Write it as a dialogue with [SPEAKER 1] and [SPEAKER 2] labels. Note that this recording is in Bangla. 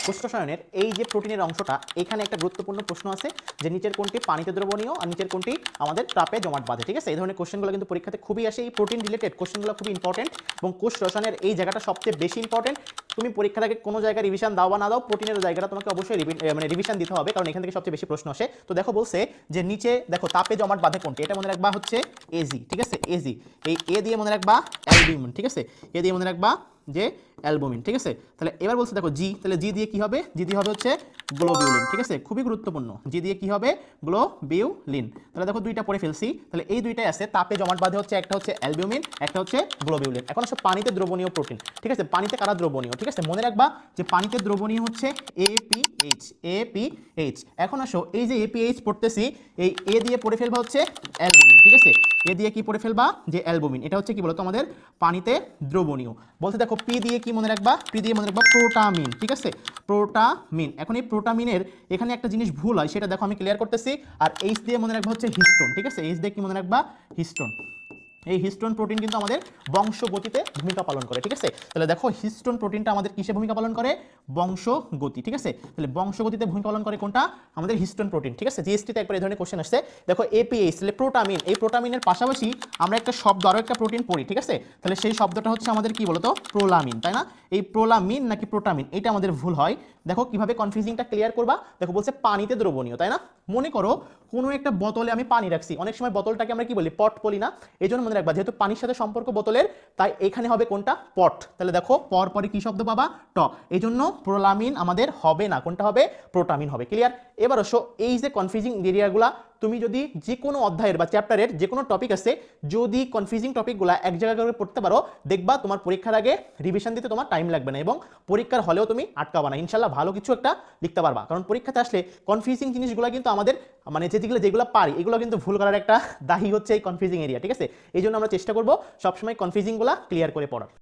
[SPEAKER 1] কোষ রসায়নের এই যে প্রোটিনের অংশটা, এখানে একটা গুরুত্বপূর্ণ প্রশ্ন আছে যে নিচের কোনটি পানিতে দ্রবণীয় আর নিচের কোনটি আমাদের তাপে জমাট বাঁধে। ঠিক আছে, এই ধরনের কোশ্চেনগুলো কিন্তু পরীক্ষাতে খুবই আসে। এই প্রোটিন রিলেটেড কোশ্চেনগুলো খুবই ইম্পর্টেন্ট এবং কোষ রসায়নের এই জায়গাটা সবচেয়ে বেশি ইম্পর্টেন্ট। তুমি পরীক্ষার আগে কোনো জায়গায় রিভিশন দাও বা না দাও, প্রোটিনের জায়গাটা তোমাকে অবশ্যই রিভিশন দিতে হবে, কারণ এখান থেকে সবচেয়ে বেশি প্রশ্ন আসে। তো দেখো বলছে যে নিচে দেখো তাপে জমাট বাঁধে কোনটি, এটা মনে রাখবা হচ্ছে এজি। ঠিক আছে, এজি, এই এ দিয়ে মনে রাখবা অ্যালবুমিন। ঠিক আছে, এ দিয়ে মনে রাখবা যে অ্যালবুমিন। ঠিক আছে, তাহলে এবার বলছে দেখো জি, তাহলে জি দিয়ে কি হবে, জি দিয়ে হবে হচ্ছে গ্লোবিউলিন। ঠিক আছে, খুবই গুরুত্বপূর্ণ, জি দিয়ে কি হবে গ্লোবিউলিন। তাহলে দেখো দুইটা পড়ে ফেলছি, তাহলে এই দুইটাই আছে তাপে জমাট বাঁধে হচ্ছে, একটা হচ্ছে অ্যালবুমিন, একটা হচ্ছে গ্লোবিউলিন। এখন আসলে পানিতে দ্রবণীয় প্রোটিন। ঠিক আছে, পানিতে কারা দ্রবণীয়? ঠিক আছে, মনে রাখবা যে পানিতে দ্রবণীয় হচ্ছে এপিএইচ, এপিএইচ। এখন আসো এই যে এপিএইচ পড়তেছি, এই এ দিয়ে পড়ে ফেলবা হচ্ছে অ্যালবুমিন। ঠিক আছে, এ দিয়ে কি পড়ে ফেলবা যে অ্যালবুমিন, এটা হচ্ছে কি বলতো আমাদের পানিতে দ্রবণীয়। বলতে দেখো পি দিয়ে কি মনে রাখবা, পি দিয়ে মনে রাখবা প্রোটামিন। ঠিক আছে, প্রোটামিন। এখন এই প্রোটামিনের এখানে একটা জিনিস ভুল হয়, সেটা দেখো আমি ক্লিয়ার করতেছি। আর এইচ দিয়ে মনে রাখবা হচ্ছে হিস্টোন। ঠিক আছে, এইচ দিয়ে কি মনে রাখবা হিস্টোন। এই হিস্টোন প্রোটিন কিন্তু আমাদের বংশগতিতে ভূমিকা পালন করে। ঠিক আছে, তাহলে দেখো হিস্টোন প্রোটিনটা আমাদের কিসে ভূমিকা পালন করে? বংশগতি। ঠিক আছে, তাহলে বংশগতিতে ভূমিকা পালন করে কোনটা? আমাদের হিস্টোন প্রোটিন। ঠিক আছে, জিএসটিতে একবার এই ধরনের কোশ্চেন আসছে। দেখো এপিএইচ, তাহলে প্রোটামিন, এই প্রোটামিনের পাশাপাশি আমরা একটা শব্দ, আরও একটা প্রোটিন পড়ি। ঠিক আছে, তাহলে সেই শব্দটা হচ্ছে আমাদের কি বলতো প্রোলামিন, তাই না? এই প্রোলামিন নাকি প্রোটামিন, এটা আমাদের ভুল হয়। দেখো কিভাবে কনফিউজিংটা ক্লিয়ার করবা। দেখো বলছে পানিতে দ্রবণীয়, তাই না? মনে করো কোনো একটা বোতলে আমি পানি রাখছি, অনেক সময় বোতলটাকে আমরা কি বলি পট বলি না, এই জন্য মনে রাখবা যেহেতু পানির সাথে সম্পর্ক বোতলের, তাই এখানে হবে কোনটা পট। তাহলে দেখো পর পরে কি শব্দ পাবা ট, এই জন্য প্রোলামিন আমাদের হবে না, কোনটা হবে প্রোটামিন হবে। ক্লিয়ার? এবার আসো এই যে কনফিউজিং এরিয়াগুলা, তুমি যদি যে কোনো অধ্যায়ের বা চ্যাপ্টারের যে কোনো টপিক আছে, যদি কনফিউজিং টপিকগুলো এক জায়গায় করে পড়তে পারো, দেখবা তোমার পরীক্ষার আগে রিভিশন দিতে তোমার টাইম লাগবে না এবং পরীক্ষার হলেও তুমি আটকাবা না, ইনশাল্লাহ ভালো কিছু একটা লিখতে পারবা। কারণ পরীক্ষাতে আসলে কনফিউজিং জিনিসগুলো কিন্তু আমাদের মানে যেগুলো পারি, এগুলো কিন্তু ভুল করার একটা দায়ী হচ্ছে এই কনফিউজিং এরিয়া। ঠিক আছে, এই জন্য আমরা চেষ্টা করবো সবসময় কনফিউজিংগুলো ক্লিয়ার করে পড়ার।